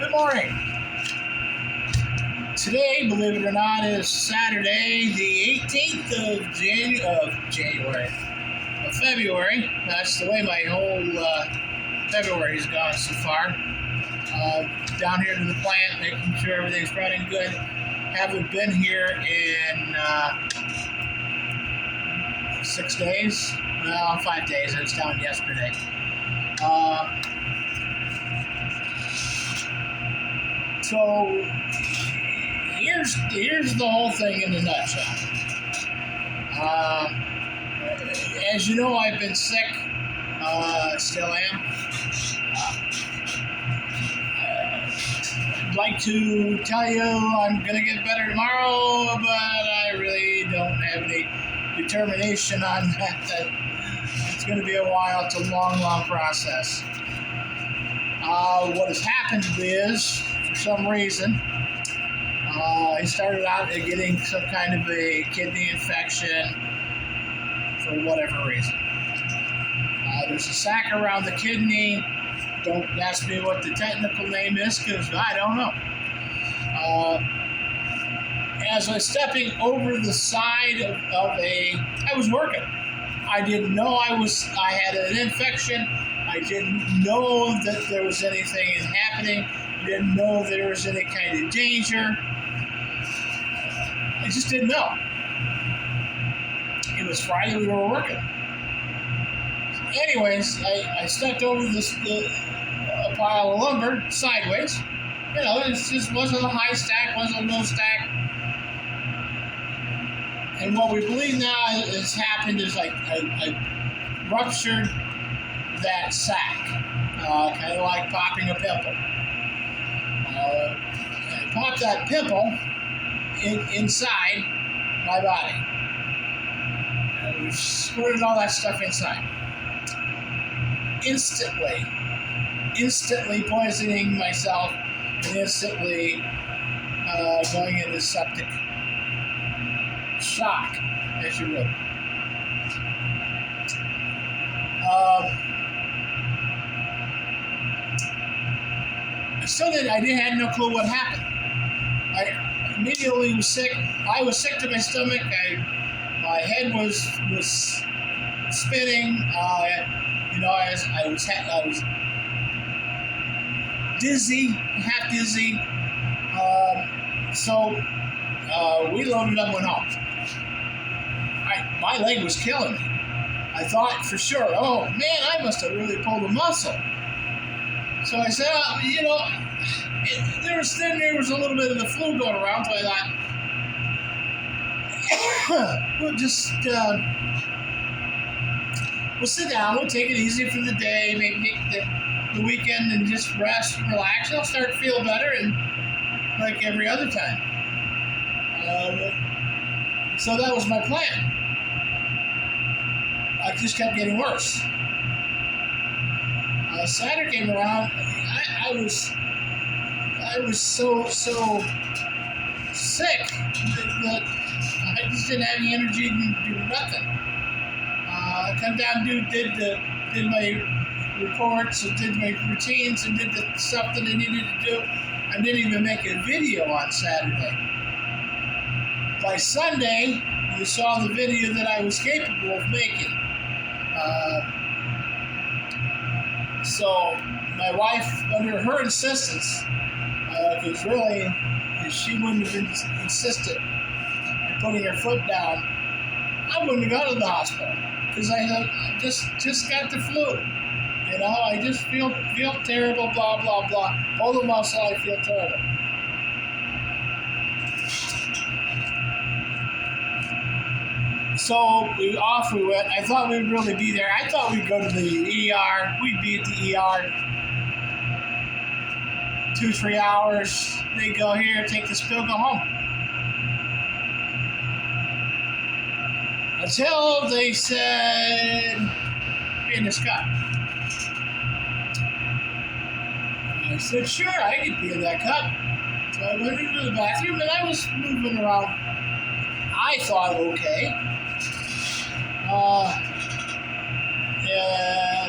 Good morning. Today, believe it or not, is Saturday, the 18th of February. That's the way my whole February has gone so far. Down here to the plant, making sure everything's running good. Haven't been here in 6 days. Well, 5 days. I was down yesterday. So here's the whole thing in a nutshell. As you know, I've been sick. Still am. I'd like to tell you I'm going to get better tomorrow, but I really don't have any determination on that. It's going to be a while. It's a long process. What has happened is, for some reason, I started out getting some kind of a kidney infection for whatever reason. There's a sac around the kidney. Don't ask me what the technical name is because I don't know. As I was stepping over the side I was working. I didn't know I had an infection. I didn't know that there was anything happening. I didn't know there was any kind of danger. I just didn't know. It was Friday, we were working. Anyways, I stepped over a pile of lumber sideways. You know, it just wasn't a high stack, wasn't a low stack. And what we believe now has happened is I ruptured that sac, kind of like popping a pimple. I popped that pimple inside my body. And we squirted all that stuff inside. Instantly poisoning myself and instantly going into septic shock, as you would. I had no clue what happened. I immediately was sick. I was sick to my stomach. My head was spinning. I was dizzy, half dizzy. So we loaded up and went home. My leg was killing me. I thought for sure, oh man, I must have really pulled a muscle. So I said, there was a little bit of the flu going around, so I thought, we'll sit down, we'll take it easy for the day, maybe the weekend and just rest and relax, and I'll start to feel better, and like every other time. So that was my plan. I just kept getting worse. Saturday came around. I was so sick that I just didn't have any energy to do nothing. I come down, did my reports, and did my routines, and did the stuff that I needed to do. I didn't even make a video on Saturday. By Sunday, you saw the video that I was capable of making. So my wife, under her insistence, because really she wouldn't have been insistent in putting her foot down, I wouldn't have gone to the hospital because I just got the flu. You know, I just feel terrible, blah, blah, blah. Pull the muscle, I feel terrible. So we went. I thought we'd really be there. I thought we'd go to the ER. We'd be at the ER 2-3 hours. They go here, take this pill, go home. Until they said, be in this cup. I said, sure, I could be in that cup. So I went into the bathroom and I was moving around. I thought okay.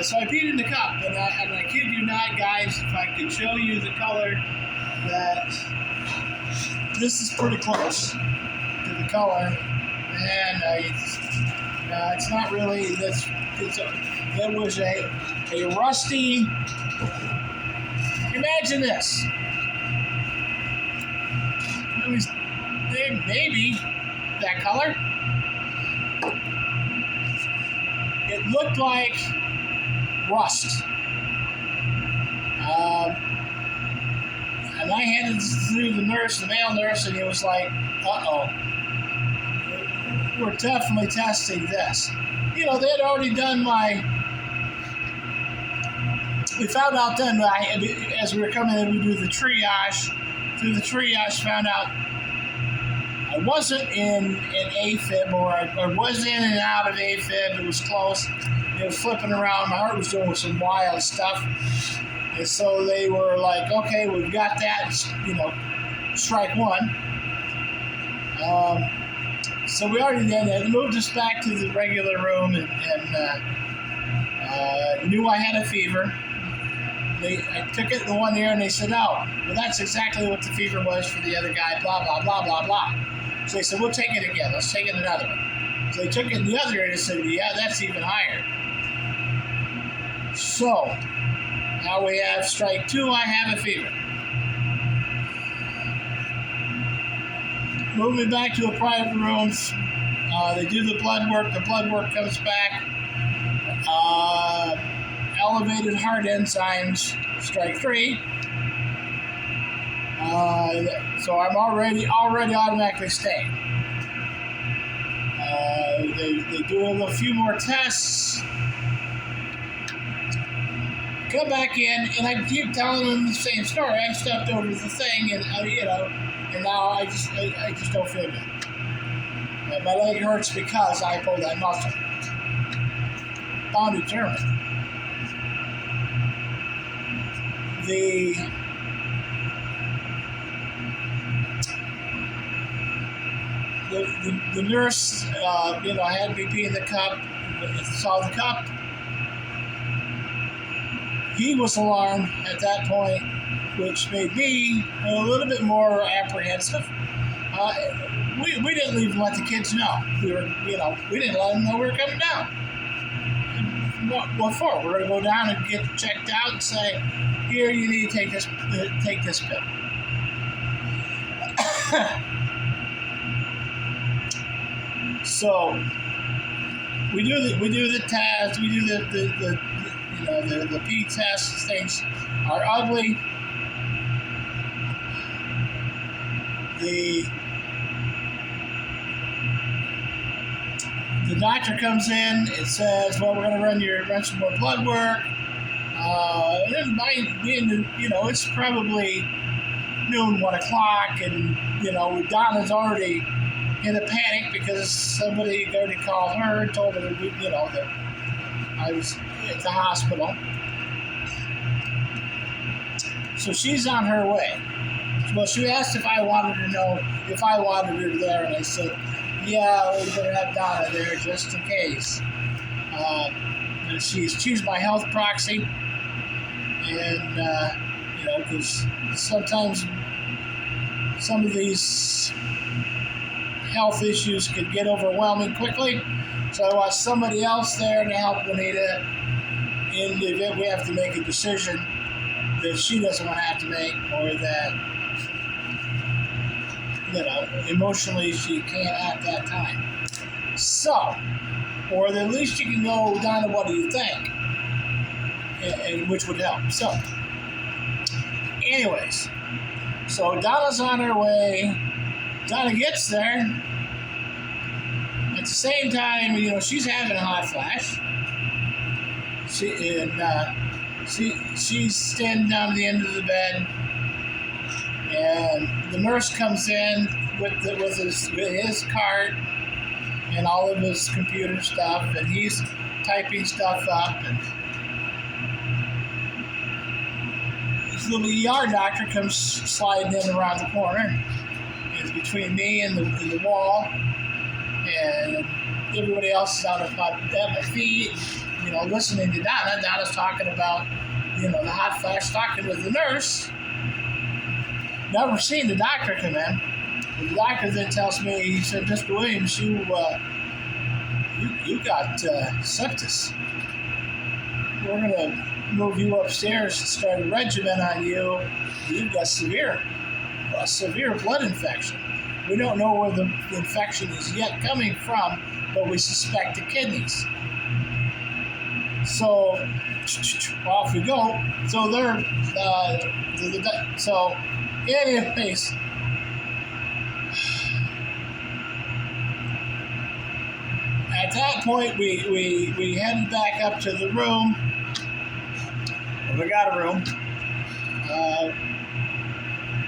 So I peed in the cup, and I kid you not, guys, if I could show you the color, that this is pretty close to the color, and it's not really. There was a rusty. Imagine this. It was maybe that color. It looked like rust. And I handed it through the male nurse, and he was like, uh-oh. We're definitely testing this. They had already done we found out then, as we were coming in, we do the triage. Through the triage, found out I wasn't in AFib, or I was in and out of AFib. It was close. It was flipping around. My heart was doing some wild stuff. And so they were like, okay, we've got that, strike one. So we already did that. They moved us back to the regular room and knew I had a fever. I took it in one ear and they said, oh, well, that's exactly what the fever was for the other guy, blah, blah, blah, blah, blah. So they said, we'll take it again. Let's take it another one. So they took it in the other ear and said, yeah, that's even higher. So now we have strike two, I have a fever. Moving back to the private rooms, they do the blood work. The blood work comes back. Elevated heart enzymes, strike three. So I'm already automatically staying. They do a few more tests. Come back in, and I keep telling them the same story. I stepped over the thing, and and now I just don't feel good. My leg hurts because I pulled that muscle. Bound determined. The nurse, had me pee in the cup. Saw the cup. He was alarmed at that point, which made me a little bit more apprehensive. We didn't even let the kids know. We didn't let them know we were coming down. What for? We're going to go down and get checked out and say, here, you need to take this pill. So we do the test. We do the pee test. Things are ugly. The doctor comes in. It says, well, we're going to run some more blood work. And it's probably noon, 1 o'clock, and Donna's already in a panic because somebody already called her and told her that I was at the hospital. So she's on her way. Well, she asked if I wanted to know if I wanted her there, and I said, yeah, we better have Donna there just in case. She's my health proxy, and because sometimes some of these health issues could get overwhelming quickly, so I want somebody else there to help Juanita in the event we have to make a decision that she doesn't want to have to make, or that emotionally she can't at that time. So, or at least you can go down to what do you think, and which would help. So, anyways, so Donna's on her way. Donna gets there. At the same time, she's having a hot flash. She's standing down at the end of the bed, and the nurse comes in with his cart and all of his computer stuff, and he's typing stuff up, and this little ER doctor comes sliding in around the corner. It's between me and the wall, and everybody else is out at my feet. listening to Donna. Donna's talking about, the hot flash, talking with the nurse. Never seen the doctor come in. The doctor then tells me, he said, Mr. Williams, you got sepsis. We're going to move you upstairs and start a regimen on you. You've got severe blood infection. We don't know where the infection is yet coming from, but we suspect the kidneys. So off we go. So they're so anyways. At that point, we headed back up to the room. We got a room.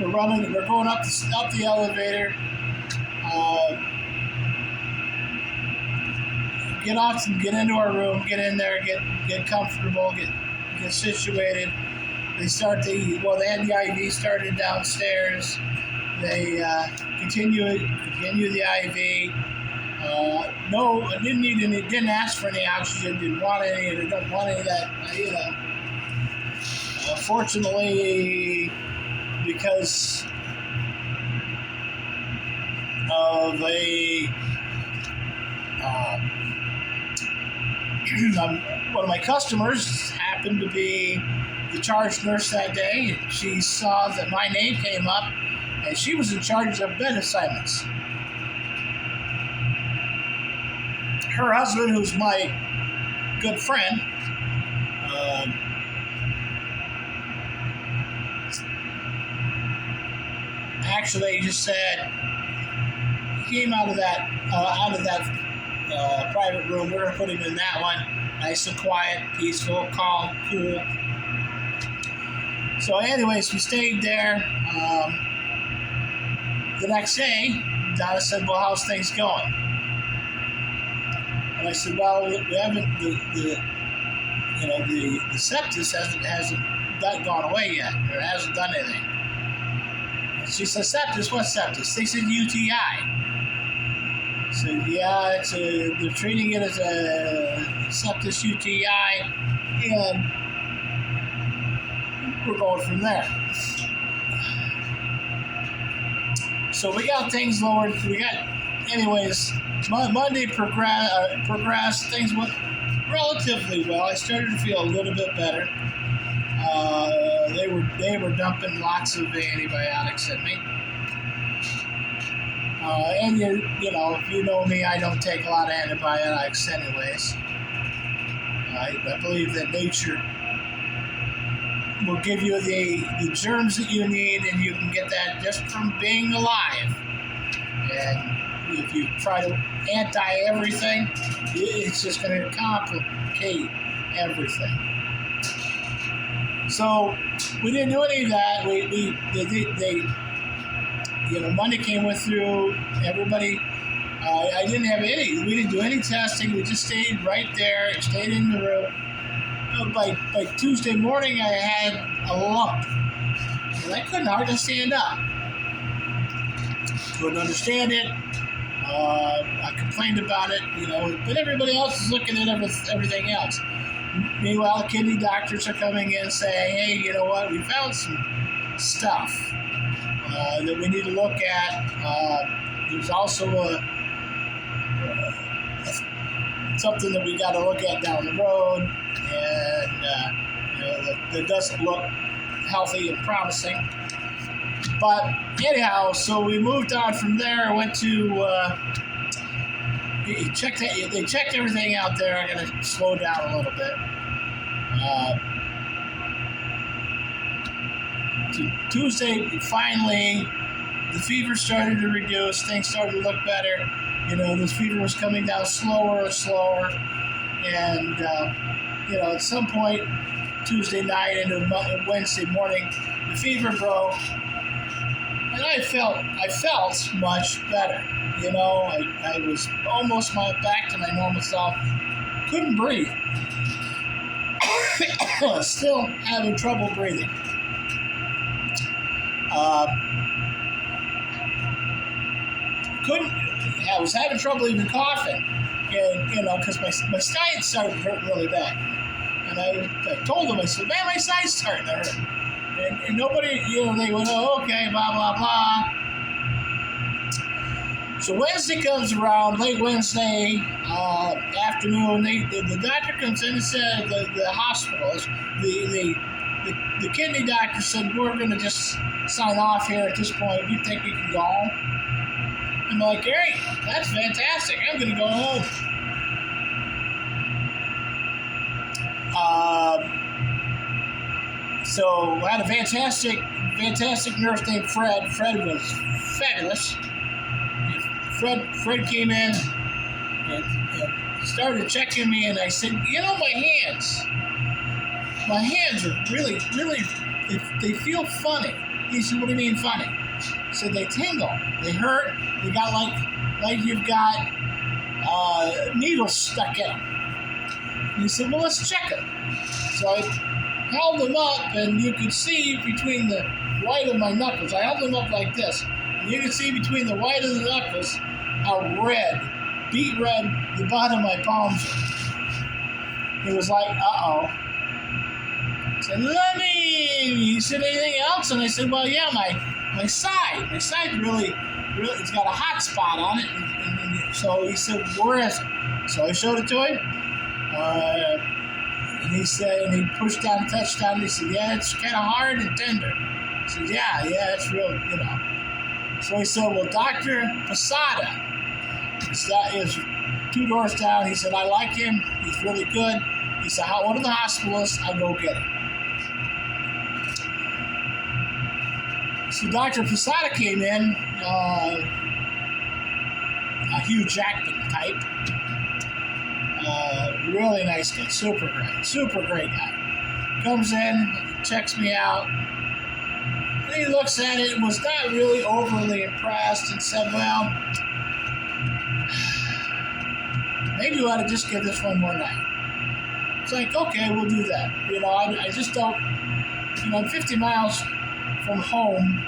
We're going up the elevator. Get into our room, get in there, get comfortable, get situated. They had the IV started downstairs. They continue the IV. No, I didn't need any. Didn't ask for any oxygen. Didn't want any. Didn't want any of that. Fortunately, because of one of my customers happened to be the charge nurse that day. She saw that my name came up, and she was in charge of bed assignments. Her husband, who's my good friend, actually just said, he came out of that private room. We're going to put him in that one. Nice and quiet, peaceful, calm, cool. So anyways, we stayed there. The next day, Donna said, well, how's things going? And I said, well, we haven't, the sepsis hasn't gone away yet, or hasn't done anything. And she said, sepsis? What's sepsis? They said UTI. So yeah, they're treating it as a sepsis UTI, and we're going from there. So we got things lowered. Anyways, Monday progressed. Things went relatively well. I started to feel a little bit better. They were dumping lots of antibiotics at me. And if you know me, I don't take a lot of antibiotics anyways. I believe that nature will give you the germs that you need, and you can get that just from being alive. And if you try to anti-everything, it's just going to complicate everything. So we didn't do any of that. Monday came through. Everybody. We didn't do any testing. We just stayed right there. Stayed in the room. By Tuesday morning, I had a lump, and I couldn't hardly stand up. Couldn't understand it. I complained about it, but everybody else is looking at everything else. Meanwhile, kidney doctors are coming in saying, hey, you know what, we found some stuff that we need to look at. There's also something that we got to look at down the road, and that doesn't look healthy and promising. But anyhow, so we moved on from there. I went to they checked everything out there. I'm going to slow down a little bit. Tuesday, finally, the fever started to reduce. Things started to look better. This fever was coming down slower and slower. And, at some point, Tuesday night into Wednesday morning, the fever broke. And I felt much better. I was almost back to my normal self. Couldn't breathe. Still having trouble breathing. I was having trouble even coughing. And, because my side started to hurt really bad. And I told them, I said, man, my side's starting to hurt. And nobody, they went, oh, okay, blah, blah, blah. So Wednesday comes around, late Wednesday afternoon. The doctor comes in and said, the hospitals, the kidney doctor said, we're going to just sign off here at this point. We think we can go home. I'm like, great, that's fantastic. I'm going to go home. So I had a fantastic nurse named Fred. Fred was fabulous. Fred came in and started checking me, and I said, my hands are really, really, they feel funny. He said, what do you mean funny? I said, they tingle, they hurt, they got like you've got needles stuck in them. And he said, well, let's check it. So I held them up, and you could see between the white of my knuckles. I held them up like this. And you could see between the white of the knuckles how red, beet red, the bottom of my palms were. It was like, uh-oh. I said, he said, anything else? And I said, well, yeah, my side really, it's got a hot spot on it. And so he said, where is it? So I showed it to him. And he said, and he pushed down, touched down, and he said, yeah, it's kind of hard and tender. I said, yeah, it's real, So he said, well, Dr. Posada is 2 doors down. He said, I like him. He's really good. He said, one of the hospitalists, I'll go get him. So Dr. Posada came in, a Hugh Jackman type. Really nice guy, super great guy. Comes in, checks me out, and he looks at it and was not really overly impressed and said, well, maybe we ought to just give this one more night. It's like, okay, we'll do that. I just don't, I'm 50 miles from home,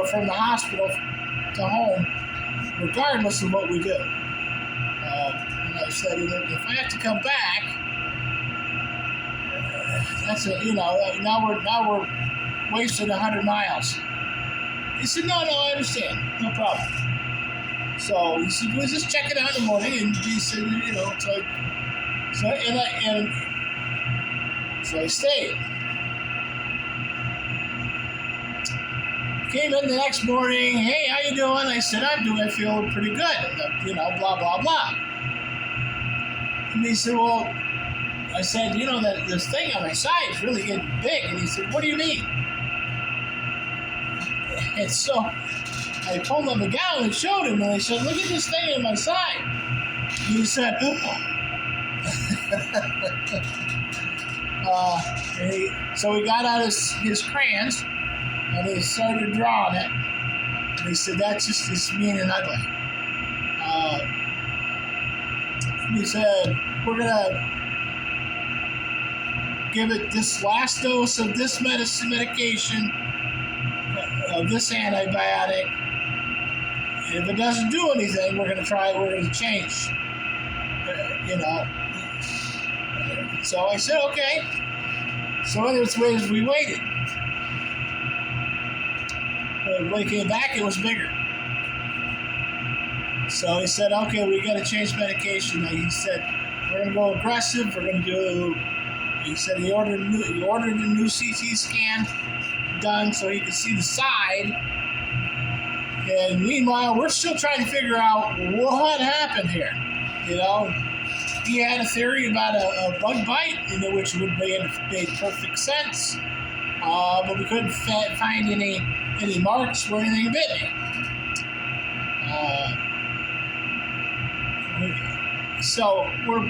from the hospital to home, regardless of what we do. And I said, if I have to come back, that's now we're wasting 100 miles. He said, no, I understand, no problem. So he said, we'll just check it out in the morning, and he said, so I stayed. Came in the next morning, hey, how you doing? I said, I feel pretty good, blah, blah, blah. And he said, well, I said, that this thing on my side is really getting big. And he said, what do you mean? And so I pulled him a gown and showed him, and I said, look at this thing on my side. And he said, so he got out his crayons, and he started drawing it. And he said, it's mean and ugly. He said, we're going to give it this last dose of this medication, of this antibiotic. If it doesn't do anything, we're going to change. So I said, okay. So anyways, we waited. When he came back, it was bigger. So he said, okay, we got to change medication. He said, we're going to go aggressive. We're going to do, he said he ordered a new CT scan done so he could see the side. And meanwhile, we're still trying to figure out what happened here. He had a theory about a bug bite, which would made perfect sense. But we couldn't find any marks where anything bit me. So we're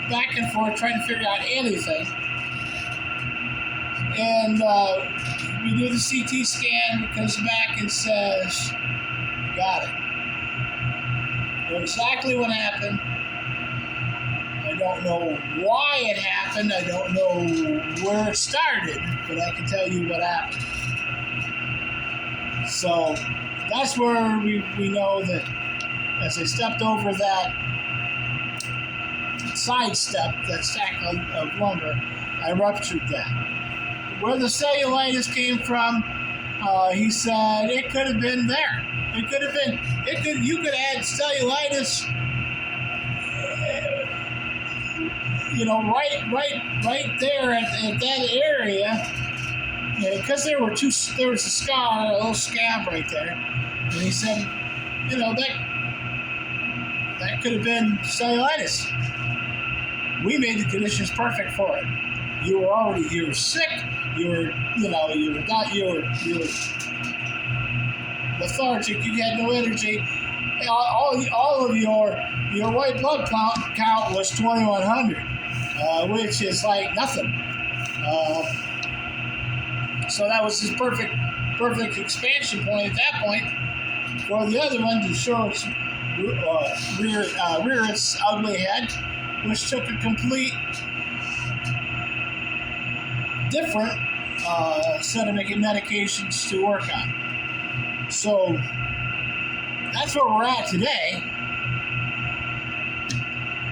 back and forth trying to figure out anything. And we do the CT scan. It comes back and says, got it. Know exactly what happened. I don't know why it happened. I don't know where it started, but I can tell you what happened. So that's where we know that as I stepped over that sidestepped that stack of lumber. I ruptured that. Where the cellulitis came from, he said it could have been there. It could have been. You could add cellulitis. Right there at that area, because there was a scar, a little scab right there, and he said, that could have been cellulitis. We made the conditions perfect for it. You were sick. You were lethargic. You had no energy. All of your white blood count was 2,100, which is like nothing. So that was his perfect expansion point at that point. For the other one to show its rear its ugly head, which took a complete different set of medications to work on. So that's where we're at today.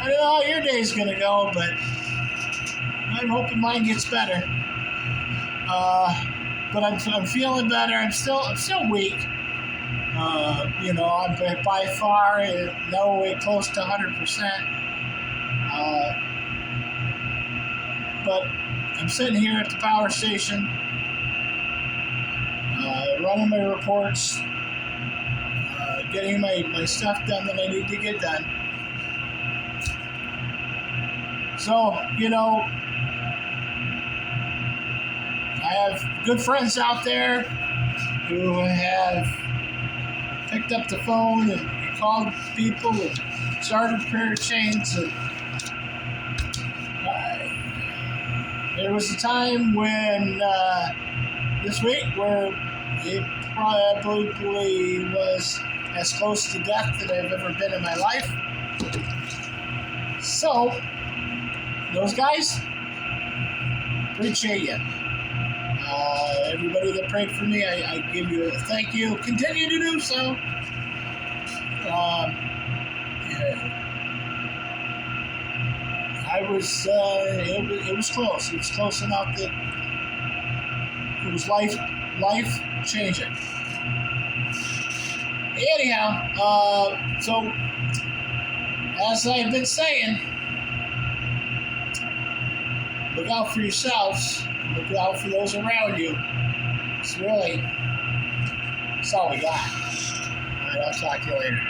I don't know how your day's gonna go, but I'm hoping mine gets better. But I'm feeling better. I'm still weak. I'm by far no way close to 100%. But I'm sitting here at the power station, running my reports, getting my stuff done that I need to get done. So, I have good friends out there who have picked up the phone and called people and started prayer chains. And there was a time when this week where it probably was as close to death that I've ever been in my life. So, those guys, appreciate you. Everybody that prayed for me, I give you a thank you. Continue to do so. I was, it was close. It was close enough that it was life changing. Anyhow, so as I've been saying, look out for yourselves. Look out for those around you. It's all we got. All right, I'll talk to you later.